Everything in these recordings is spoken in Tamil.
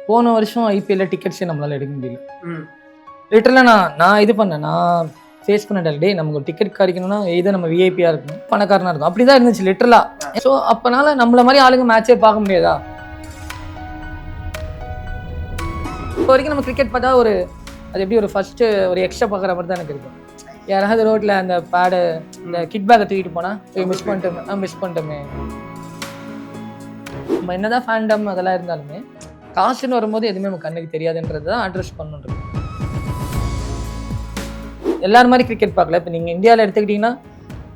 போன வருஷம் ஐபிஎல்ல டிக்கெட்ஸே நம்மளால எடுக்க முடியல. லிட்டரலாக நான் இது பண்ணேன், நான் ஃபேஸ் பண்ண டே நமக்கு ஒரு டிக்கெட் கிடைக்கணும்னா எதை நம்ம விஐபியாக இருக்கணும், பணக்காரனாக இருக்கும், அப்படி தான் இருந்துச்சு லிட்டரலாக. ஸோ அப்போனால நம்மள மாதிரி ஆளுங்க மேட்சே பார்க்க முடியாதா? இப்போ வரைக்கும் நம்ம கிரிக்கெட் பார்த்தா ஒரு அது எப்படி ஒரு ஃபர்ஸ்ட்டு ஒரு எக்ஸ்ட்ரா பார்க்குற மாதிரி தான் எனக்கு இருக்கும். யாராவது ரோட்டில் அந்த பேடு இந்த கிட் பேக்கை தூக்கிட்டு போனால் மிஸ் பண்ணிட்டோமே. நம்ம என்னதான் ஃபேண்டம் அதெல்லாம் இருந்தாலுமே காசுன்னு வரும்போது எதுவுமே நம்ம கண்ணுக்கு தெரியாதுன்றது தான் அட்ரஸ் பண்ணுன்றது. எல்லாரும் மாதிரி கிரிக்கெட் பார்க்கல. இப்போ நீங்கள் இந்தியாவில் எடுத்துக்கிட்டிங்கன்னா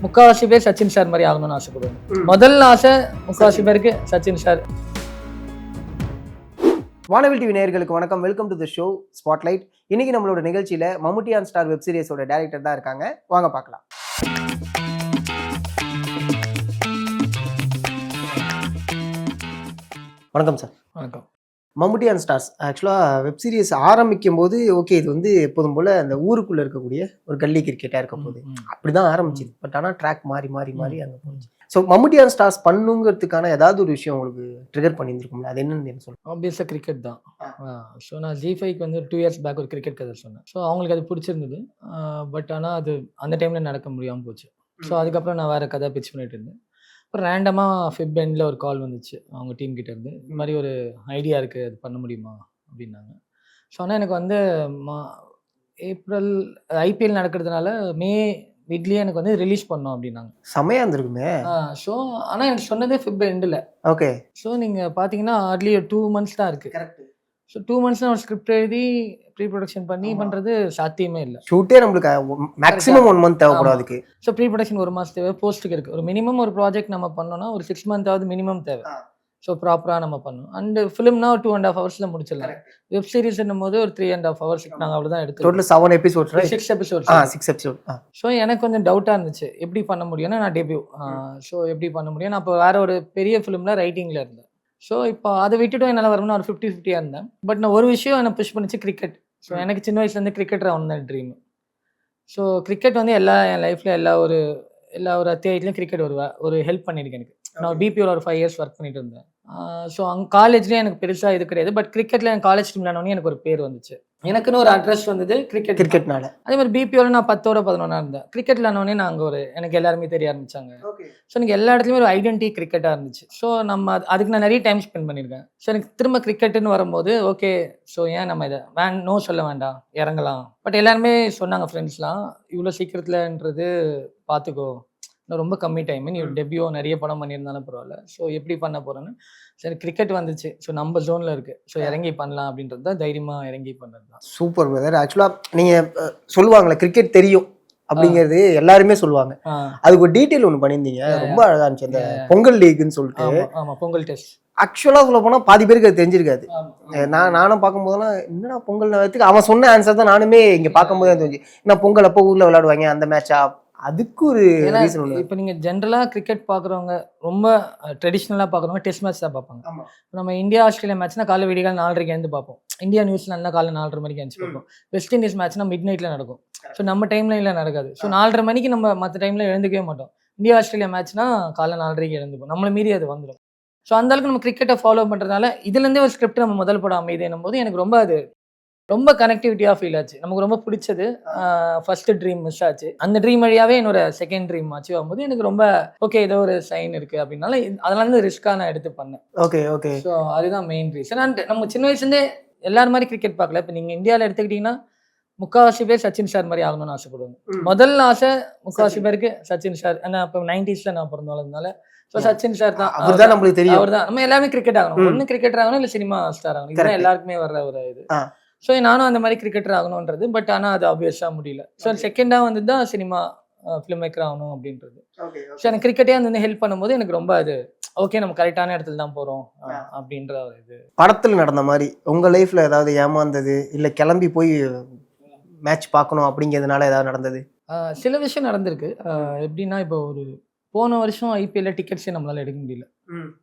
முக்கால்வாசி பேர் சச்சின் சார் மாதிரி ஆகணும்னு ஆசைப்படுவாங்க. முதல் ஆசை முக்கால்வாசி பேருக்கு சச்சின் சார். வானவில் டிவி நேயர்களுக்கு வணக்கம். Welcome to the show spotlight. இன்னைக்கு நம்மளோட நிகழ்ச்சியில மம்முட்டி ஆன் ஸ்டார் வெப் சீரிஸோட டைரக்டர் தான் இருக்காங்க. வாங்க பார்க்கலாம். வணக்கம் சார். வணக்கம். மம்முட்டி ஆன் ஸ்டார்ஸ் ஆக்சுவலாக வெப் சீரிஸ் ஆரம்பிக்கும் போது ஓகே இது வந்து எப்போதும் போல் அந்த ஊருக்குள்ளே இருக்கக்கூடிய ஒரு கல்லி கிரிக்கெட்டாக இருக்க போகுது அப்படி தான் ஆரம்பிச்சிது. பட் ஆனால் ட்ராக் மாறி அங்கே போச்சு. ஸோ மம்முட்டி ஆன் ஸ்டார்ஸ் பண்ணுங்கிறதுக்கான ஏதாவது ஒரு விஷயம் உங்களுக்கு ட்ரிகர் பண்ணியிருந்துருக்கும்ல, அது என்னன்னு சொல்லுங்கள். ஆப்வியஸாக கிரிக்கெட் தான். ஸோ நான் ஜி5க்கு வந்து 2 இயர்ஸ் பேக் ஒரு கிரிக்கெட் கதை சொன்னேன். ஸோ அவங்களுக்கு அது பிடிச்சிருந்தது. பட் ஆனால் அது அந்த டைமில் நடக்க முடியாமல் போச்சு. ஸோ அதுக்கப்புறம் நான் வேறு கதை பிச் பண்ணிட்டு இருந்தேன். அப்புறம் ரேண்டமாக ஃபிப் எண்டில் ஒரு கால் வந்துச்சு அவங்க டீம் கிட்ட இருந்து, இந்த மாதிரி ஒரு ஐடியா இருக்குது, அது பண்ண முடியுமா அப்படின்னாங்க. ஸோ ஆனால் எனக்கு வந்து ஏப்ரல் ஐபிஎல் நடக்கிறதுனால மே வீட்லேயே எனக்கு வந்து ரிலீஸ் பண்ணோம் அப்படின்னாங்க. செமையாக இருந்திருக்குமே. ஸோ ஆனால் எனக்கு சொன்னதே ஃபிப் எண்டில். ஓகே. ஸோ நீங்கள் பார்த்தீங்கன்னா ஹார்ட்லி 2 மந்த்ஸ் தான் இருக்குது. கரெக்ட். ஸோ 2 மந்த்ஸ் ஒரு ஸ்கிரிப்ட் எழுதி ப்ரீ ப்ரொடக்ஷன் பண்ணி பண்ணுறது சாத்தியமே இல்லை. ஷூட்டே நம்மளுக்கு மேக்ஸிமம் 1 மந்த் தேவைப்படாதுக்கு. ஸோ ப்ரீ ப்ரொடக்ஷன் 1 மாதம் தேவை. போஸ்ட்டுக்கு இருக்குது ஒரு மினிமம் ஒரு ப்ராஜெக்ட் நம்ம பண்ணோன்னா ஒரு 6 மந்த்தாவது மினிமம் தேவை. ஸோ ப்ராப்பராக நம்ம பண்ணணும். அண்ட் ஃபிலிம்னா ஒரு 2.5 ஹவர்ஸில் முடிச்சிடலாம். வெப் சீரிஸ்ன்னும் போது ஒரு 3.5 ஹவர்ஸ் நாங்கள் அவ்வளோதான் எடுத்து. Total 7 episodes, 6 episodes. 6 episode. So எனக்கு கொஞ்சம் டவுட்டாக இருந்துச்சு எப்படி பண்ண முடியும்னா, நான் டெபியூ. ஸோ எப்படி பண்ண முடியும், நான் இப்போ வேறு ஒரு பெரிய ஃபிலிமில் ரைட்டிங்கில் இருந்தேன். ஸோ இப்போ அதை விட்டுட்டும் என்னால் வரணும்னு ஒரு 50-50 இருந்தேன். பட் நான் ஒரு விஷயம் என்னை புஷ் பண்ணிச்சு, கிரிக்கெட். ஸோ எனக்கு சின்ன வயசுலேருந்து கிரிக்கெட்டர் ஆகணும் தான் ட்ரீம். ஸோ கிரிக்கெட் வந்து என் லைஃப்பில் எல்லா ஒரு அத்தியாயத்துலையும் கிரிக்கெட் ஒரு ஹெல்ப் பண்ணியிருக்கேன் எனக்கு. நான் பிபிஓவில் ஒரு 5 இயர்ஸ் ஒர்க் பண்ணிட்டு இருந்தேன். ஸோ அங்கே காலேஜ்லேயும் எனக்கு பெருசாக இது கிடையாது. பட் கிரிக்கெட்டில் என் காலேஜ் டீம் விளையாடனே எனக்கு ஒரு பேர் வந்துச்சு. எனக்குன்னு ஒரு அட்ரஸ் வந்தது கிரிக்கெட்னால. அதே மாதிரி பிபிஓவில் நான் 10ஓட 11 இருந்தேன். கிரிக்கெட் விளையாடனே நான் அங்கே எனக்கு எல்லாருமே தெரிய ஆரம்பிச்சாங்க. ஸோ எனக்கு எல்லா இடத்துலையுமே ஒரு ஐடென்டிட்டி கிரிக்கெட்டாக இருந்துச்சு. ஸோ அதுக்கு நான் நிறைய டைம் ஸ்பெண்ட் பண்ணியிருக்கேன். ஸோ எனக்கு திரும்ப கிரிக்கெட்டுன்னு வரும்போது ஓகே, ஸோ ஏன் நம்ம இதை நோ சொல்ல வேண்டாம், இறங்கலாம். பட் எல்லாருமே சொன்னாங்க ஃப்ரெண்ட்ஸ்லாம், இவ்வளோ சீக்கிரத்துலன்றது பார்த்துக்கோ, இன்னும் ரொம்ப கம்மி டைம், நீ டெபியூ நிறைய படம் பண்ணியிருந்தாலும் பரவாயில்ல. ஸோ எப்படி பண்ண போகிறேன்னு சரி கிரிக்கெட் வந்துச்சு. ஸோ நம்ம ஜோனில் இருக்குது, ஸோ இறங்கி பண்ணலாம் அப்படின்றது தான் தைரியமாக இறங்கி பண்ணுறது தான். Super brother. ஆக்சுவலாக நீங்கள் சொல்லுவாங்களே கிரிக்கெட் தெரியும் அப்படிங்கிறது எல்லாருமே சொல்லுவாங்க. அதுக்கு ஒரு டீட்டெயில் ஒன்று பண்ணியிருந்தீங்க, ரொம்ப அழகாக இருந்துச்சு. அந்த பொங்கல் லீக்னு சொல்லிட்டு. ஆமாம், பொங்கல் டெஸ்ட். ஆக்சுவலாக சொல்ல போனால் பாதி பேருக்கு அது தெரிஞ்சிருக்காது. நானும் பார்க்கும்போதெல்லாம் என்னடா பொங்கல் நேரத்துக்கு அவன் சொன்ன ஆன்சர் தான் நானுமே இங்கே பார்க்கும்போது தான் தெரிஞ்சு. ஏன்னா பொங்கல் அப்போ ஊரில் விளையாடுவாங்க அந்த மேட்சா, அதுக்கு ஒரு ரீசன் ஒன்று. இப்போ நீங்கள் ஜென்ரலாக கிரிக்கெட் பார்க்குறவங்க ரொம்ப ட்ரெடிஷ்னலாக பார்க்குறவங்க டெஸ்ட் மேட்ச் தான் பார்ப்பாங்க. நம்ம இந்தியா ஆஸ்திரேலியா மேட்ச்னா காலை விடிகால் 4:30 எழுந்து பார்ப்போம். இந்தியா நியூஸ்லாண்ட்னா காலை 4:30 மணிக்கு எழுந்து பார்ப்போம். வெஸ்ட் இண்டீஸ் மேட்ச்னா மிட் நைட்டில் நடக்கும். ஸோ நம்ம டைம்லைனில் நடக்காது. ஸோ 4:30 மணிக்கு நம்ம மற்ற டைமில் எழுந்துக்கவே மாட்டோம். இந்தியா ஆஸ்திரேலியா மேட்ச்னா காலை 4:30க்கு எழுந்துப்போம். நம்மளை மீறி அது வந்துடும். ஸோ அந்தளவுக்கு நம்ம கிரிக்கெட்டை ஃபாலோ பண்ணுறதுனால இதுலேருந்தே ஒரு ஸ்கிரிப்ட் நம்ம முதல் படம் அமையுதுன்னும் போது எனக்கு ரொம்ப கனெக்டிவிட்டியாக ஃபீல் ஆச்சு. நமக்கு ரொம்ப பிடிச்சது. ஃபர்ஸ்ட் ட்ரீம் மிஸ் ஆச்சு. அந்த ட்ரீம் வழியாகவே என்னோட செகண்ட் ட்ரீம் அச்சீவ் ஆகும்போது எனக்கு ரொம்ப ஓகே, ஏதோ ஒரு சைன் இருக்குது அப்படின்னால அதெல்லாம் வந்து ரிஸ்க்காக நான் எடுத்து பண்ணேன். ஓகே. ஸோ அதுதான் மெயின் ரீசன். அண்ட் நம்ம சின்ன வயசுலேருந்தே எல்லாரும் மாதிரி கிரிக்கெட் பார்க்கல. இப்போ நீங்கள் இந்தியாவில் எடுத்துக்கிட்டிங்கன்னா முக்கால்வாசி பேர் சச்சின் சார் மாதிரி ஆகணும்னு ஆசைப்படுவாங்க. முதல் ஆசை முக்கால்வாசி பேருக்கு சச்சின் சார். ஆனால் இப்போ 90s நான் பிறந்ததுனால ஸோ சச்சின் சார் தான். அவர்தான் நம்மளுக்கு தெரியும். அவர் தான் நம்ம எல்லாமே கிரிக்கெட் ஆகணும். ஒன்று கிரிக்கெட்டர் ஆகணும், இல்லை சினிமா ஸ்டார் ஆகணும். இதுதான் எல்லாருக்குமே வர்ற ஒரு இது. ஸோ நானும் அந்த மாதிரி கிரிக்கெட்டர் ஆகணுன்றது. பட் ஆனால் அது ஆப்வியஸாக முடியல. ஸோ செகண்டாக வந்து தான் சினிமா ஃபிலிம் மேக்கர் ஆகணும் அப்படின்றது. ஸோ எனக்கு கிரிக்கெட்டே வந்து ஹெல்ப் பண்ணும்போது எனக்கு ரொம்ப அது ஓகே, நம்ம கரெக்டான இடத்துல தான் போகிறோம் அப்படின்ற ஒரு இது. படத்தில் நடந்த மாதிரி உங்கள் லைஃப்பில் ஏதாவது ஏமாந்தது, இல்லை கிளம்பி போய் மேட்ச் பார்க்கணும் அப்படிங்கிறதுனால ஏதாவது நடந்தது? சில விஷயம் நடந்திருக்கு. எப்படின்னா இப்போ போன வருஷம் ஐபிஎல்ல டிக்கெட்ஸே நம்மளால் எடுக்க முடியல.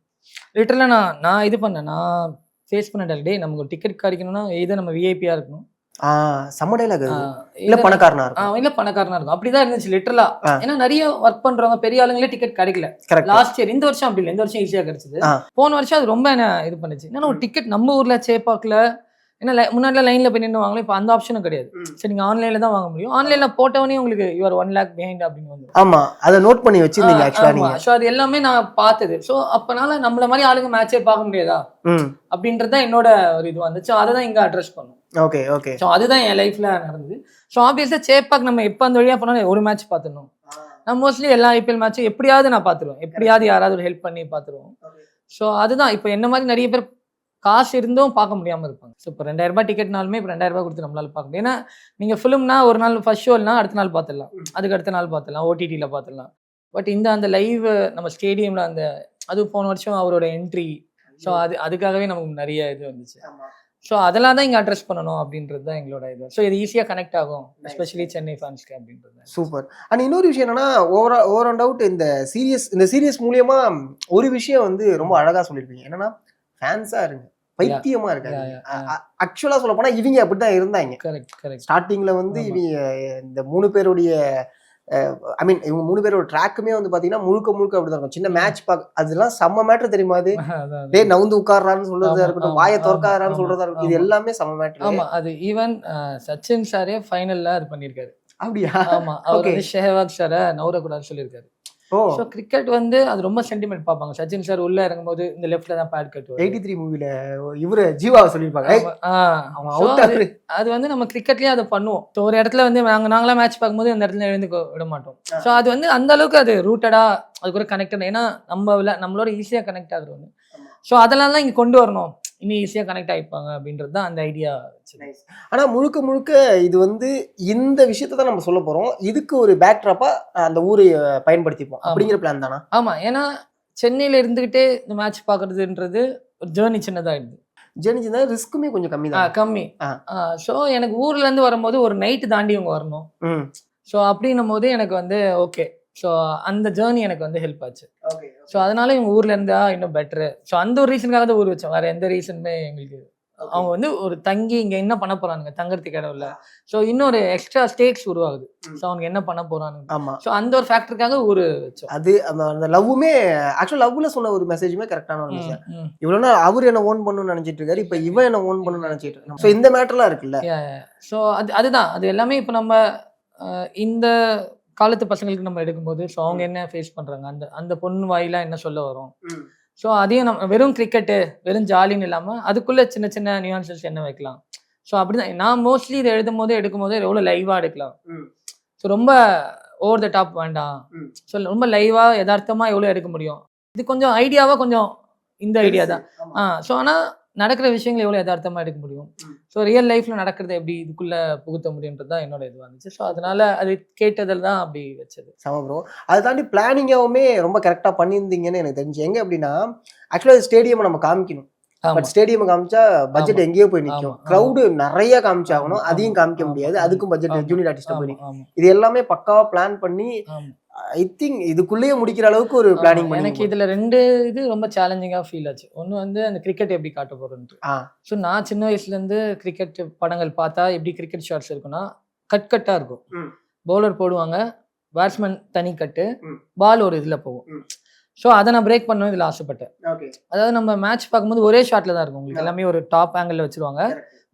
லிட்டரலாக நான் இது பண்ணேன், நான் ஃபேஸ் பண்ண டே நமக்கு ஒரு டிக்கெட் கிடைக்கணும்னா எதை நம்ம விஐபியாக இருக்கணும், செம்ம டைலாக் அது. இல்ல பணக்காரனா இருக்கும். இல்ல பணக்காரனா இருக்கும். அப்படிதான் இருந்துச்சு லிட்டரலா. ஏன்னா நிறைய ஒர்க் பண்றவங்க பெரிய ஆளுங்களே டிக்கெட் கிடைக்கல. கரெக்ட். லாஸ்ட் இயர், இந்த வருஷம் அப்படி இல்ல. இந்த வருஷம் ஈஸியா கிடைச்சது. போன வருஷம் அது ரொம்ப என்ன இது பண்ணுச்சு. ஏன்னா ஒரு டிக்கெட் நம்ம ஊர்ல சேப்பாக்ல ஏன்னா முன்னாடி லைன்ல போய் நின்று வாங்கலாம். இப்போ அந்த ஆப்ஷனும் கிடையாது. சரி, நீங்க ஆன்லைன்ல தான் வாங்க முடியும். ஆன்லைன்ல போட்டவனே உங்களுக்கு யுவர் 1 lakh பிஹைண்ட் அப்படின்னு வந்து. ஆமா, அதை நோட் பண்ணி வச்சிருந்தீங்க ஆக்சுவலா நீங்க. ஸோ அது எல்லாமே நான் பார்த்தது. ஸோ அப்பனால நம்மள மாதிரி ஆளுங்க மேட்சே பார்க்க முடியாதா அப்படின்றது தான் என்னோட ஒரு இது வந்துச்சு. அதை தான் இங்க அட்ரஸ் பண்ணும். Okay okay. ஸோ அதுதான் என் லைஃப்ல நடந்தது. ஸோ ஆப்வியஸா சேப்பாக் நம்ம எப்போ அந்த வழியா போனாலும் ஒரு மேட்ச் பார்த்துடணும். நான் மோஸ்ட்லி எல்லா ஐபிஎல் மேட்சும் எப்படியாவது நான் பார்த்துருவேன். எப்படியாவது யாராவது ஒரு ஹெல்ப் பண்ணி பார்த்துருவோம். ஸோ அதுதான் இப்போ என்ன மாதிரி நிறைய பேர் காசு இருந்தும் பார்க்க முடியாமல் இருப்பாங்க. ஸோ இப்போ 2000 ரூபாய் டிக்கெட்னாலுமே இப்போ 2000 ரூபாய் கொடுத்து நம்மளால பார்க்க முடியும். ஏன்னா நீங்கள் ஃபிலிம்னா ஒரு நாள் ஃபர்ஸ்ட் ஷோல்னா அடுத்த நாள் பார்த்துடலாம், அதுக்கு அடுத்த நாள் பார்த்துடலாம், ஓடிடியில் பார்த்துடலாம். பட் அந்த லைவ் நம்ம ஸ்டேடியமில் அது போன வருஷம் அவரோட என்ட்ரி. ஸோ அதுக்காகவே நமக்கு நிறைய இது வந்துச்சு. ஸோ அதெல்லாம் தான் இங்கே அட்ரஸ் பண்ணணும் அப்படின்றது தான் எங்களோட இது. ஸோ இது ஈஸியாக கனெக்ட் ஆகும், எஸ்பெஷலி சென்னை ஃபேன்ஸ்க்கு அப்படின்றது. சூப்பர். அண்ட் இன்னொரு விஷயம் என்னன்னா, ஓவர் அண்ட் அவுட் இந்த சீரியஸ் மூலியமா ஒரு விஷயம் வந்து ரொம்ப அழகா சொல்லியிருப்பீங்க. என்னன்னா, ஃபேன்ஸா இருங்க, பைத்தியமா இருக்காங்க. ஆக்சுவலா சொல்ல போனா இவங்க அப்படிதான் இருந்தாங்க. ஸ்டார்டிங்ல வந்து இவங்க இந்த 3 பேருடைய ஐ மீன் இவங்க 3 பேரோட ட்ராக்குமே வந்து பாத்தீங்கன்னா முழுக்க அப்படிதான் இருக்கும். சின்ன மேட்ச் அதெல்லாம் செம்ம மேட்டர் தெரியுமா? அது டேய் நவுந்து உட்கார்றான்னு சொல்றதா இருக்கட்டும், வாயை திறக்காதான்னு சொல்றதா இருக்கட்டும், இது எல்லாமே செம்ம மேட்டர். ஆமா, அது ஈவன் சச்சின் சாரே ஃபைனல்ல அது பண்ணிருக்காரு. அப்படியா? ஆமா, அவர் வந்து ஷெஹவாக் சாரை நவரக்கூடாதுன்னு சொல்லியிருக்காரு. ஸோ கிரிக்கெட் வந்து அது ரொம்ப சென்டிமெண்ட் பார்ப்பாங்க. சச்சின் சார் உள்ள இறங்கும்போது இந்த லெஃப்ட்ல தான் பேட் கட்டுவார். 83 மூவில இவரு ஜீவாவை சொல்லியிருப்பாங்க. அது வந்து நம்ம கிரிக்கெட்லயே அதை பண்ணுவோம். ஸோ ஒரு இடத்துல வந்து நாங்களாம் மேட்ச் பார்க்கும்போது அந்த இடத்துல எழுந்து விட மாட்டோம். ஸோ அது வந்து அந்த அளவுக்கு அது ரூட்டடா அது கூட கனெக்டட். ஏன்னா நம்மளோட ஈஸியா கனெக்ட் ஆகுது ஒன்று. ஸோ அதெல்லாம் தான் இங்க கொண்டு வரணும், இன்னும் ஈஸியாக கனெக்ட் ஆகிப்பாங்க அப்படின்றது தான் அந்த ஐடியா. ஆனால் முழுக்க இது வந்து இந்த விஷயத்தை தான் நம்ம சொல்ல போகிறோம். இதுக்கு ஒரு பேக்ட்ராப்பாக அந்த ஊரை பயன்படுத்திப்போம் அப்படிங்கிற பிளான் தானா? ஆமாம், ஏன்னா சென்னையில் இருந்துக்கிட்டே இந்த மேட்ச் பார்க்குறதுன்றது ஒரு ஜேர்னி சின்னதாகிடுது. ஜேர்னி சின்னதாக, ரிஸ்க்குமே கொஞ்சம் கம்மி. ஸோ எனக்கு ஊர்லேருந்து வரும்போது ஒரு நைட்டு தாண்டி இவங்க வரணும். ஸோ அப்படின்னும் போது எனக்கு வந்து ஓகே. ஸோ அந்த ஜேர்னி எனக்கு வந்து ஹெல்ப் ஆச்சு. ஸோ அதனால இவங்க ஊர்ல இருந்தா இன்னும் பெட்ரு. ஸோ அந்த ஒரு ரீசனுக்காக தான் ஊர் வச்சோம், வேற எந்த ரீசனுமே எங்களுக்கு. அவங்க வந்து ஒரு தங்கி இங்க என்ன பண்ண போறானுங்க, தங்கறதுக்கு இடம் இல்லை. ஸோ இன்னொரு எக்ஸ்ட்ரா ஸ்டேக்ஸ் உருவாகுது. ஸோ அவங்க என்ன பண்ண போறானுங்க. ஆமா, ஸோ அந்த ஒரு ஃபேக்டருக்காக ஊர் வச்சோம். அது அந்த லவ்வுமே ஆக்சுவலா லவ்ல சொன்ன ஒரு மெசேஜுமே கரெக்டான ஒரு விஷயம். இவ்வளவு நாள் அவர் என்ன ஓன் பண்ணணும்னு நினைச்சிட்டு இருக்காரு, இப்ப இவன் என்ன ஓன் பண்ணணும்னு நினைச்சிட்டு இருக்காரு. ஸோ இந்த மேட்டர்லாம் இருக்குல்ல. ஸோ அதுதான் அது எல்லாமே இப்போ நம்ம இந்த காலத்து பசங்களுக்கு நம்ம எடுக்கும்போது ஸோ அவங்க என்ன ஃபேஸ் பண்ணுறாங்க, அந்த பொண்ணு வாயிலாம் என்ன சொல்ல வரும். ஸோ அதையும் நம்ம வெறும் கிரிக்கெட்டு வெறும் ஜாலின்னு இல்லாமல் அதுக்குள்ளே சின்ன சின்ன நியூயான்சஸ் என்ன வைக்கலாம். ஸோ அப்படிதான் நான் மோஸ்ட்லி இதை எடுக்கும் போது எவ்வளோ லைவாக எடுக்கலாம். ஸோ ரொம்ப ஓவர் த டாப் வேண்டாம். ஸோ ரொம்ப லைவாக யதார்த்தமாக எவ்வளோ எடுக்க முடியும். இது கொஞ்சம் ஐடியாவாக கொஞ்சம் இந்த ஐடியா தான். ஸோ ஆனால் நடக்கிற விஷயங்கள் எவ்வளோ யதார்த்தமாக எடுக்க முடியும். ஸோ ரியல் லைஃப்பில் நடக்கிறத எப்படி இதுக்குள்ளே புகுத்த முடியுன்றது தான் என்னோட இது வந்துச்சு. ஸோ அதனால அது கேட்டதில் தான் அப்படி வச்சது. சம ப்ரோ, அதை தாண்டி பிளானிங்காகவுமே ரொம்ப கரெக்டாக பண்ணியிருந்தீங்கன்னு எனக்கு தெரிஞ்சு. எங்கே அப்படின்னா ஆக்சுவலாக ஸ்டேடியம் நம்ம காமிக்கணும். பட் ஸ்டேடியம் காமிச்சா பட்ஜெட் எங்கேயோ போய் நிற்கும். க்ரௌடு நிறைய காமிச்சாகணும், அதையும் காமிக்க முடியாது, அதுக்கும் பட்ஜெட் ஜூனியர் ஆர்டிஸ்ட் போய். இது எல்லாமே பக்காவாக பிளான் பண்ணி ஐ திங்க் இதுக்குள்ளேயே முடிக்கிற அளவுக்கு ஒரு பிளானிங் பண்ணி. எனக்கு இதுல 2 இது ரொம்ப சேலஞ்சிங்காக ஃபீல் ஆச்சு. ஒன்று வந்து அந்த கிரிக்கெட் எப்படி காட்ட போறோன்ட்டு. ஸோ நான் சின்ன வயசுலேருந்து கிரிக்கெட் படங்கள் பார்த்தா எப்படி கிரிக்கெட் ஷாட்ஸ் இருக்குன்னா கட்டாக இருக்கும். பவுலர் போடுவாங்க, பேட்ஸ்மேன் தனி கட்டு, பால் ஒரு இதில் போகும். ஸோ அதை நான் பிரேக் பண்ணணும் இதில் ஆசைப்பட்டேன். அதாவது நம்ம மேட்ச் பார்க்கும்போது ஒரே ஷாட்டில் தான் இருக்கும். உங்களுக்கு எல்லாமே ஒரு டாப் ஆங்கிளில் வச்சுருவாங்க.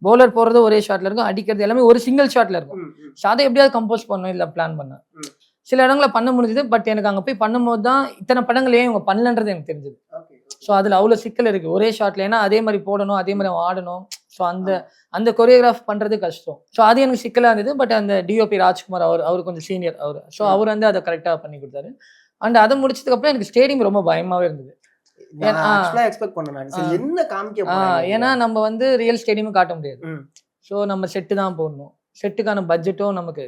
பவுலர் போகிறது ஒரே ஷாட்டில் இருக்கும், அடிக்கிறது எல்லாமே ஒரு சிங்கிள் ஷாட்டில் இருக்கும். ஸோ அதை எப்படியாவது கம்போஸ் பண்ணணும் இதில் பிளான் பண்ணேன். சில இடங்களை பண்ண முடிஞ்சது. பட் எனக்கு அங்கே போய் பண்ணும்போது தான் இத்தனை படங்களையும் இவங்க பண்ணலன்றது எனக்கு தெரிஞ்சது. ஸோ அதில் அவ்வளோ சிக்கல் இருக்குது ஒரே ஷாட்டில். ஏன்னா அதே மாதிரி போடணும், அதே மாதிரி ஆடணும். ஸோ அந்த கொரியோகிராஃப் பண்ணுறது கஷ்டம். ஸோ அது எனக்கு சிக்கலாக இருந்தது. பட் அந்த டிஓபி ராஜ்குமார் அவர் கொஞ்சம் சீனியர் ஸோ அவர் வந்து அதை கரெக்டாக பண்ணி கொடுத்தாரு. அண்ட் அதை முடிச்சதுக்கப்புறம் எனக்கு ஸ்டேடியம் ரொம்ப பயமாகவே இருந்தது. ஏன்னா நம்ம வந்து ரியல் ஸ்டேடியமும் காட்ட முடியாது. ஸோ நம்ம செட்டு தான் போடணும். செட்டுக்கான பட்ஜெட்டும் நமக்கு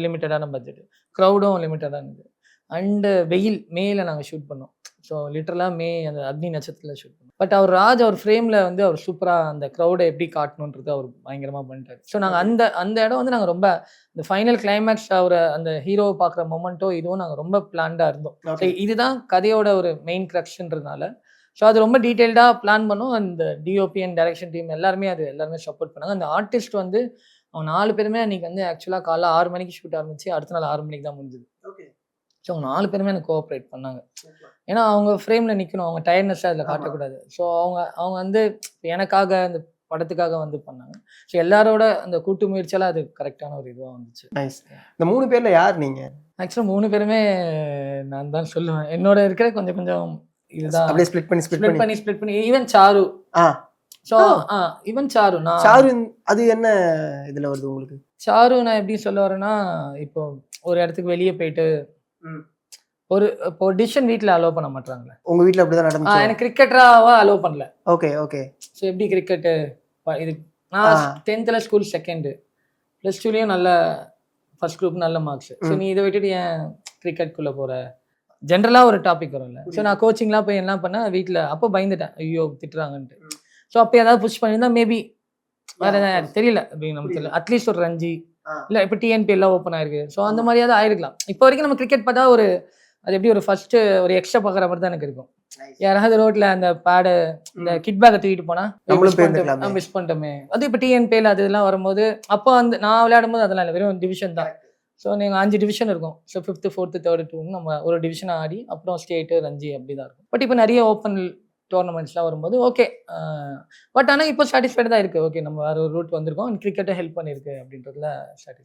லிமிட்டடான பட்ஜெட், க்ரௌடும் லிமிட்டடானது. அண்டு வெயில் மேல நாங்கள் ஷூட் பண்ணோம். ஸோ லிட்டரலாக அந்த அக்னி நட்சத்திரத்தில் ஷூட் பண்ணோம். பட் அவர் ஃப்ரேமில் வந்து அவர் சூப்பராக அந்த க்ரௌடை எப்படி காட்டணுன்றது அவர் பயங்கரமாக பண்ணிட்டார். ஸோ நாங்கள் அந்த இடம் வந்து நாங்கள் ரொம்ப இந்த ஃபைனல் கிளைமேக்ஸ் அந்த ஹீரோவை பார்க்குற மொமெண்ட்டோ இதுவும் நாங்கள் ரொம்ப பிளான்டாக இருந்தோம். ஸோ இதுதான் கதையோட ஒரு மெயின் க்ரக்ஷன்றதுனால ஸோ அது ரொம்ப டீட்டெயில்டாக பிளான் பண்ணோம். அந்த டிஓபி அண்ட் டைரக்ஷன் டீம் எல்லாருமே சப்போர்ட் பண்ணாங்க. அந்த ஆர்டிஸ்ட் வந்து அவங்க 4 பேருமே அன்னைக்கு வந்து ஆக்சுவலாக காலைல 6 மணிக்கு ஷூட் ஆரம்பிச்சு அடுத்த நாள் 6 மணிக்கு தான் முடிஞ்சுது. ஸோ அவங்க 4 பேருமே எனக்கு கோஆப்ரேட் பண்ணாங்க. ஏன்னா அவங்க ஃப்ரேமில் நிற்கணும், அவங்க டயர்ட்னஸ் அதில் காட்டக்கூடாது. ஸோ அவங்க அவங்க வந்து எனக்காக அந்த படத்துக்காக வந்து பண்ணாங்க. ஸோ எல்லாரோட அந்த கூட்டு முயற்சியால் அது கரெக்டான ஒரு இதுவாக வந்துச்சு. நைஸ். இந்த 3 பேர்ல யார் நீங்க? ஆக்சுவலாக 3 பேருமே நான் தான் சொல்லுவேன். என்னோட இருக்கிற கொஞ்சம் கொஞ்சம் இதுதான் அப்படியே ஸ்ப்ளிட் பண்ணி ஈவன் சாரு. ஆ ஸோ ஈவன் சாரு நான் சாரு அது என்ன இதுல வருது உங்களுக்கு? சாரு நான் எப்படி சொல்ல வரேன்னா, இப்போ ஒரு இடத்துக்கு வெளியே போயிட்டு ஒரு இப்போ டிசிஷன் வீட்டில் அலோவ் பண்ண மாட்டாங்களே. உங்க வீட்ல அப்படிதான் நடந்துச்சு? எனக்கு கிரிக்கெட்டராக அலோவ் பண்ணல. Okay okay. ஸோ எப்படி கிரிக்கெட்டு இது நான் 10th ஸ்கூல் செகண்டு, ப்ளஸ் டூலேயும் நல்ல ஃபர்ஸ்ட் குரூப் நல்ல மார்க்ஸ். ஸோ நீ இதை விட்டுட்டு ஏன் கிரிக்கெட்குள்ளே போகிற ஜென்ரலாக ஒரு டாபிக் வரும்ல. ஸோ நான் கோச்சிங்லாம் போய் என்ன பண்ணேன் வீட்டில், அப்போ பயந்துட்டேன் ஐயோ திட்டுறாங்கன்ட்டு. ஸோ அப்போ ஏதாவது புஷ் பண்ணியிருந்தா மேபி வேறு எதாவது தெரியல அப்படின்னு நமக்கு தெரியல. அட்லீஸ்ட் ஒரு ரஞ்சி இல்லை இப்போ டிஎன்பி எல்லாம் ஓப்பன் ஆயிருக்கு. ஸோ அந்த மாதிரியாவது ஆயிருக்கலாம். இப்போ வரைக்கும் நம்ம கிரிக்கெட் பார்த்தா ஒரு அது எப்படி ஒரு ஃபர்ஸ்ட்டு ஒரு எக்ஸ்ட்ரா பார்க்குற மாதிரி தான் எனக்கு இருக்கும். யாராவது ரோட்டில் அந்த பேடு இந்த கிட் பேக்கை தூக்கிட்டு போனால் மிஸ் பண்ணிட்டோமே. அது இப்போ டிஎன்பியில் அது இதெல்லாம் வரும்போது அப்போ வந்து நான் விளையாடும் போது அதெல்லாம் இல்லை, வெறும் டிவிஷன் தான். ஸோ நீங்கள் 5 டிவிஷன் இருக்கும். ஸோ 5th 4th 3rd 2ன்னு நம்ம ஒரு டிவிஷன் ஆடி அப்புறம் ஸ்டேட்டு ரஞ்சி அப்படி தான் இருக்கும். பட் இப்போ நிறைய ஓப்பன் டோர்னமெண்ட்ஸ்லாம் வரும்போது ஓகே. பட் ஆனால் இப்போ சாட்டிஸ்ஃபைடு தான் இருக்குது. ஓகே நம்ம வேறு ஒரு ரூட் வந்திருக்கோம், கிரிக்கெட்டை ஹெல்ப் பண்ணியிருக்கு அப்படின்றதுல சாட்டிஸ்ஃபை.